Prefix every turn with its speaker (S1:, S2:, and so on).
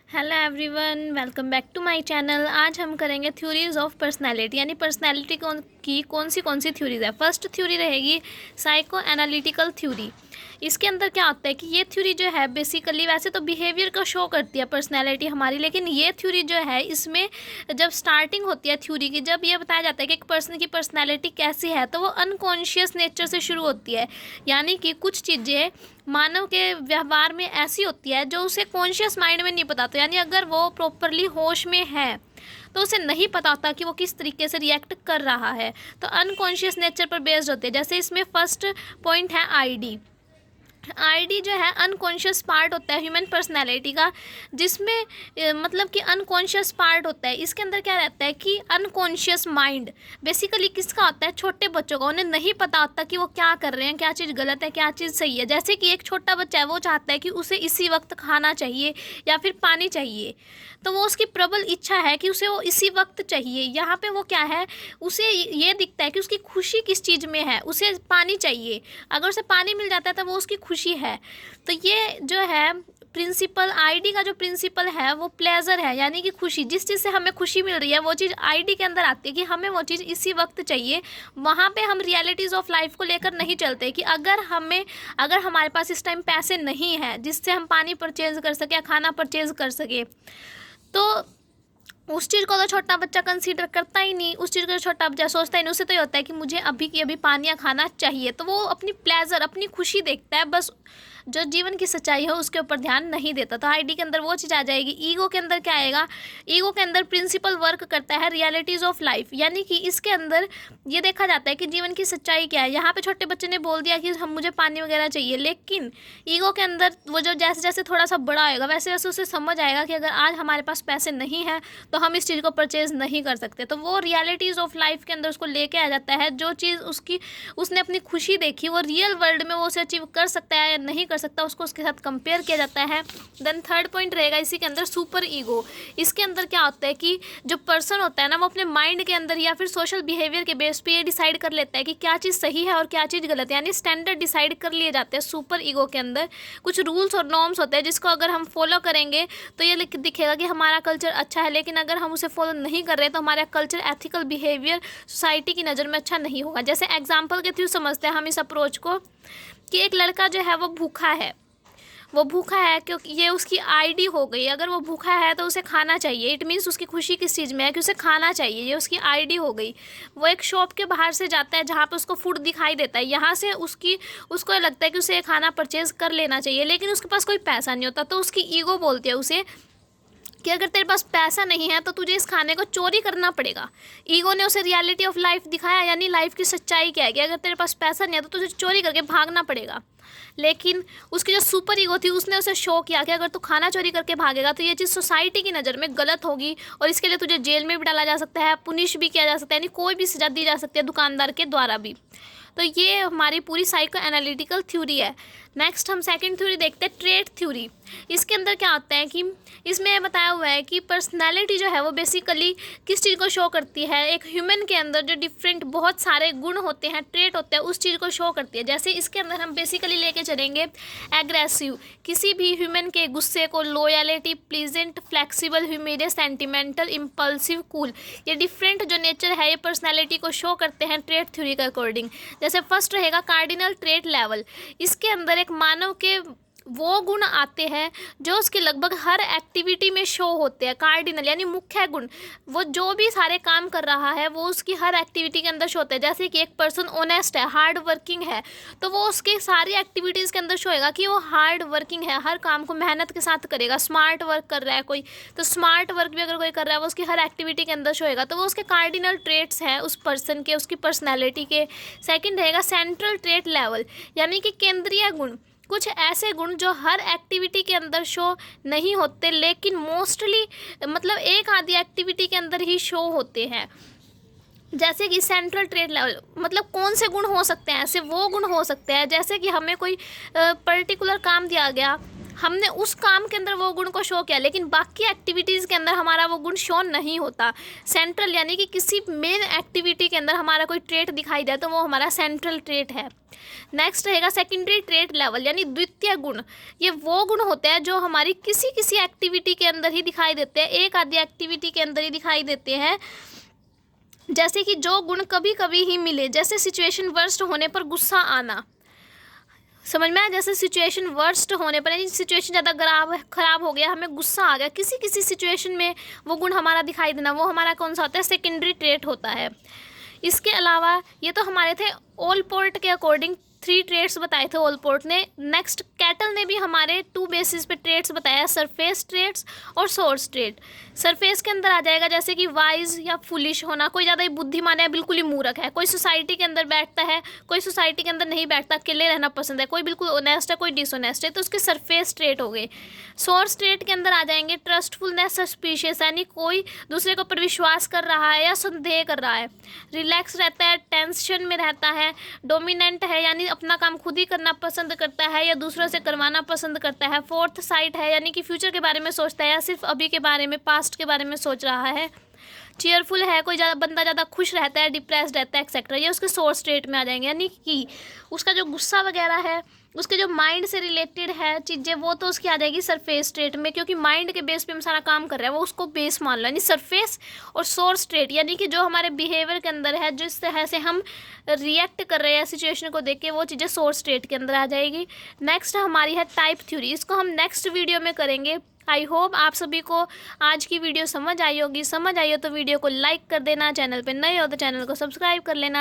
S1: Hello everyone, welcome back to my channel. आज हम करेंगे थ्योरीज ऑफ पर्सनैलिटी, यानी पर्सनैलिटी की कौन सी थ्योरीज है। फर्स्ट थ्योरी रहेगी साइको एनालिटिकल थ्योरी। इसके अंदर क्या होता है कि ये थ्योरी जो है बेसिकली वैसे तो बिहेवियर को शो करती है पर्सनैलिटी हमारी, लेकिन ये थ्योरी जो है इसमें जब स्टार्टिंग होती है थ्योरी की, जब ये बताया जाता है कि एक पर्सन की पर्सनैलिटी कैसी है, तो वो अनकॉन्शियस नेचर से शुरू होती है। यानी कि कुछ चीज़ें मानव के व्यवहार में ऐसी होती है जो उसे कॉन्शियस माइंड में नहीं पता। तो यानी अगर वो प्रॉपरली होश में है तो उसे नहीं पता होता कि वो किस तरीके से रिएक्ट कर रहा है, तो अनकॉन्शियस नेचर पर बेस्ड होते हैं। जैसे इसमें फर्स्ट पॉइंट है आईडी। आईडी जो है अनकॉन्शियस पार्ट होता है ह्यूमन पर्सनैलिटी का, जिसमें मतलब कि अनकॉन्शियस पार्ट होता है। इसके अंदर क्या रहता है कि अनकॉन्शियस माइंड बेसिकली किसका होता है, छोटे बच्चों का। उन्हें नहीं पता होता कि वो क्या कर रहे हैं, क्या चीज़ गलत है, क्या चीज़ सही है। जैसे कि एक छोटा बच्चा है, वो चाहता है कि उसे इसी वक्त खाना चाहिए या फिर पानी चाहिए, तो वो उसकी प्रबल इच्छा है कि उसे वो इसी वक्त चाहिए। यहाँ पे वो क्या है, उसे ये दिखता है कि उसकी खुशी किस चीज़ में है, उसे पानी चाहिए। अगर उसे पानी मिल जाता है तो वो उसकी खुशी है। तो ये जो है प्रिंसिपल, आईडी का जो प्रिंसिपल है वो प्लेजर है, यानी कि खुशी। जिस चीज़ से हमें खुशी मिल रही है वो चीज़ आईडी के अंदर आती है कि हमें वो चीज़ इसी वक्त चाहिए। वहाँ पे हम रियलिटीज़ ऑफ लाइफ को लेकर नहीं चलते कि अगर हमारे पास इस टाइम पैसे नहीं हैं जिससे हम पानी परचेज कर सके या खाना परचेज कर सके, तो उस चीज़ को तो छोटा बच्चा कंसीडर करता ही नहीं। उस चीज़ को तो छोटा बच्चा सोचता ही नहीं। उसे तो ये होता है कि मुझे अभी की अभी पानी या खाना चाहिए, तो वो अपनी प्लेजर, अपनी खुशी देखता है बस। जो जीवन की सच्चाई है उसके ऊपर ध्यान नहीं देता। तो आईडी के अंदर वो चीज़ आ जाएगी। ईगो के अंदर क्या आएगा, ईगो के अंदर प्रिंसिपल वर्क करता है रियलिटीज़ ऑफ लाइफ, यानी कि इसके अंदर ये देखा जाता है कि जीवन की सच्चाई क्या है। यहाँ पे छोटे बच्चे ने बोल दिया कि हम मुझे पानी वगैरह चाहिए, लेकिन ईगो के अंदर वो जो जैसे जैसे थोड़ा सा बड़ा होएगा वैसे वैसे उसे समझ आएगा कि अगर आज हमारे पास पैसे नहीं हैं तो हम इस चीज़ को परचेज नहीं कर सकते। तो वो रियलिटीज़ ऑफ लाइफ के अंदर उसको लेके आ जाता है। जो चीज़ उसने अपनी खुशी देखी वो रियल वर्ल्ड में वो उसे अचीव कर सकता है या नहीं कर सकता, उसको उसके साथ कंपेयर किया जाता है। देन थर्ड पॉइंट रहेगा इसी के अंदर सुपर ईगो। इसके अंदर क्या होता है कि जो पर्सन होता है ना, वो अपने माइंड के अंदर या फिर सोशल बिहेवियर के बेस पे ये डिसाइड कर लेता है कि क्या चीज़ सही है और क्या चीज़ गलत है, यानी स्टैंडर्ड डिसाइड कर लिए जाते हैं। सुपर ईगो के अंदर कुछ रूल्स और नॉर्म्स होते हैं जिसको अगर हम फॉलो करेंगे तो ये दिखेगा कि हमारा कल्चर अच्छा है, लेकिन अगर हम उसे फॉलो नहीं कर रहे तो हमारा कल्चर, एथिकल बिहेवियर सोसाइटी की नज़र में अच्छा नहीं होगा। जैसे एग्जाम्पल के थ्रू समझते हैं हम इस अप्रोच को कि एक लड़का जो है वो भूखा है क्योंकि ये उसकी आईडी हो गई। अगर वो भूखा है तो उसे खाना चाहिए, इट मीन्स उसकी खुशी किस चीज़ में है कि उसे खाना चाहिए, ये उसकी आईडी हो गई। वो एक शॉप के बाहर से जाता है जहाँ पे उसको फूड दिखाई देता है, यहाँ से उसको ये लगता है कि उसे ये खाना परचेज कर लेना चाहिए, लेकिन उसके पास कोई पैसा नहीं होता। तो उसकी ईगो बोलती है उसे कि अगर तेरे पास पैसा नहीं है तो तुझे इस खाने को चोरी करना पड़ेगा। ईगो ने उसे रियलिटी ऑफ लाइफ दिखाया, यानी लाइफ की सच्चाई क्या है कि अगर तेरे पास पैसा नहीं है तो तुझे चोरी करके भागना पड़ेगा। लेकिन उसकी जो सुपर ईगो थी उसने उसे शो किया कि अगर तू खाना चोरी करके भागेगा तो ये चीज़ सोसाइटी की नज़र में गलत होगी और इसके लिए तुझे जेल में भी डाला जा सकता है, पुनिश भी किया जा सकता है, यानी कोई भी सजा दी जा सकती है दुकानदार के द्वारा भी। तो ये हमारी पूरी साइको एनालिटिकल थ्योरी है। नेक्स्ट हम सेकंड थ्योरी देखते हैं, ट्रेट थ्योरी। इसके अंदर क्या होता है कि इसमें बताया हुआ है कि पर्सनैलिटी जो है वो बेसिकली किस चीज़ को शो करती है, एक ह्यूमन के अंदर जो डिफरेंट बहुत सारे गुण होते हैं, ट्रेट होते हैं, उस चीज़ को शो करती है। जैसे इसके अंदर हम बेसिकली लेके चलेंगे एग्रेसिव, किसी भी ह्यूमन के गुस्से को, लॉयलिटी, प्लीजेंट, फ्लेक्सिबल, ह्यूमिलियस, सेंटिमेंटल, इम्पल्सिव, कूल, ये डिफरेंट जो नेचर है ये पर्सनैलिटी को शो करते हैं ट्रेट थ्योरी के अकॉर्डिंग। जैसे फर्स्ट रहेगा कार्डिनल ट्रेट लेवल। इसके अंदर एक मानव के वो गुण आते हैं जो उसके लगभग हर एक्टिविटी में शो होते हैं। कार्डिनल यानी मुख्य गुण, वो जो भी सारे काम कर रहा है वो उसकी हर एक्टिविटी के अंदर शो होते हैं। जैसे कि एक पर्सन ऑनेस्ट है, हार्ड वर्किंग है, तो वो उसके सारी एक्टिविटीज़ के अंदर शो होएगा कि वो हार्ड वर्किंग है, हर काम को मेहनत के साथ करेगा। स्मार्ट वर्क कर रहा है कोई, तो स्मार्ट वर्क भी अगर कोई कर रहा है वो उसकी हर एक्टिविटी के अंदर शो होएगा। तो वो उसके कार्डिनल ट्रेट्स हैं उस पर्सन के, उसकी पर्सनैलिटी के। सेकेंड रहेगा सेंट्रल ट्रेट लेवल, यानी कि केंद्रीय गुण, कुछ ऐसे गुण जो हर एक्टिविटी के अंदर शो नहीं होते लेकिन मोस्टली मतलब एक आधी एक्टिविटी के अंदर ही शो होते हैं। जैसे कि सेंट्रल ट्रेट लेवल मतलब कौन से गुण हो सकते हैं, ऐसे वो गुण हो सकते हैं जैसे कि हमें कोई पर्टिकुलर काम दिया गया, हमने उस काम के अंदर वो गुण को शो किया, लेकिन बाकी एक्टिविटीज़ के अंदर हमारा वो गुण शो नहीं होता। सेंट्रल यानी कि किसी मेन एक्टिविटी के अंदर हमारा कोई ट्रेट दिखाई दे तो वो हमारा सेंट्रल ट्रेट है। नेक्स्ट रहेगा सेकेंडरी ट्रेट लेवल यानी द्वितीय गुण। ये वो गुण होते हैं जो हमारी किसी किसी एक्टिविटी के अंदर ही दिखाई देते हैं, एक आधी एक्टिविटी के अंदर ही दिखाई देते हैं। जैसे कि जो गुण कभी कभी ही मिले, जैसे सिचुएशन वर्स्ट होने पर गुस्सा आना, समझ में आया? जैसे सिचुएशन वर्स्ट होने पर यानी सिचुएशन ज़्यादा खराब हो गया, हमें गुस्सा आ गया, किसी किसी सिचुएशन में वो गुण हमारा दिखाई देना, वो हमारा कौन सा होता है? सेकेंडरी ट्रेट होता है। इसके अलावा ये तो हमारे थे ओलपोर्ट के अकॉर्डिंग 3 ट्रेट्स बताए थे ओलपोर्ट ने। नेक्स्ट कैटल ने भी हमारे 2 बेसिस पे ट्रेट्स बताया, सरफेस ट्रेट्स और सोर्स ट्रेट। सरफेस के अंदर आ जाएगा जैसे कि वाइज या फुलिश होना, कोई ज़्यादा ही बुद्धिमान है, बिल्कुल ही मूर्ख है, कोई सोसाइटी के अंदर बैठता है, कोई सोसाइटी के अंदर नहीं बैठता, अकेले रहना पसंद है, कोई बिल्कुल ऑनेस्ट है, कोई डिसऑनेस्ट है, तो उसके सरफेस ट्रेट हो गए। सोर्स ट्रेट के अंदर आ जाएंगे ट्रस्टफुलनेस, सस्पिशियस यानी कोई दूसरे के ऊपर विश्वास कर रहा है या संदेह कर रहा है, रिलैक्स रहता है, टेंशन में रहता है, डोमिनेंट है यानी अपना काम खुद ही करना पसंद करता है या दूसरों से करवाना पसंद करता है, फोर्थ साइट है यानी कि फ्यूचर के बारे में सोचता है या सिर्फ अभी के बारे में, पास्ट के बारे में सोच रहा है, चीयरफुल है, कोई बंदा ज़्यादा खुश रहता है, डिप्रेस्ड रहता है, एक्सेट्रा, ये उसके सोर्स स्टेट में आ जाएंगे। यानी कि उसका जो गुस्सा वगैरह है, उसके जो माइंड से रिलेटेड है चीज़ें, वो तो उसकी आ जाएगी सरफेस स्टेट में, क्योंकि माइंड के बेस पे हम सारा काम कर रहे हैं, वो उसको बेस मान लो। यानी सरफेस और सोर्स स्टेट यानी कि जो हमारे बिहेवियर के अंदर है, जिस तरह से हम रिएक्ट कर रहे हैं सिचुएशन को देख के, वो चीज़ें सोर्स स्टेट के अंदर आ जाएगी। नेक्स्ट हमारी है टाइप थ्योरी, इसको हम नेक्स्ट वीडियो में करेंगे। आई होप आप सभी को आज की वीडियो समझ आई होगी। समझ आई हो तो वीडियो को लाइक कर देना, चैनल पे नए हो तो चैनल को सब्सक्राइब कर लेना।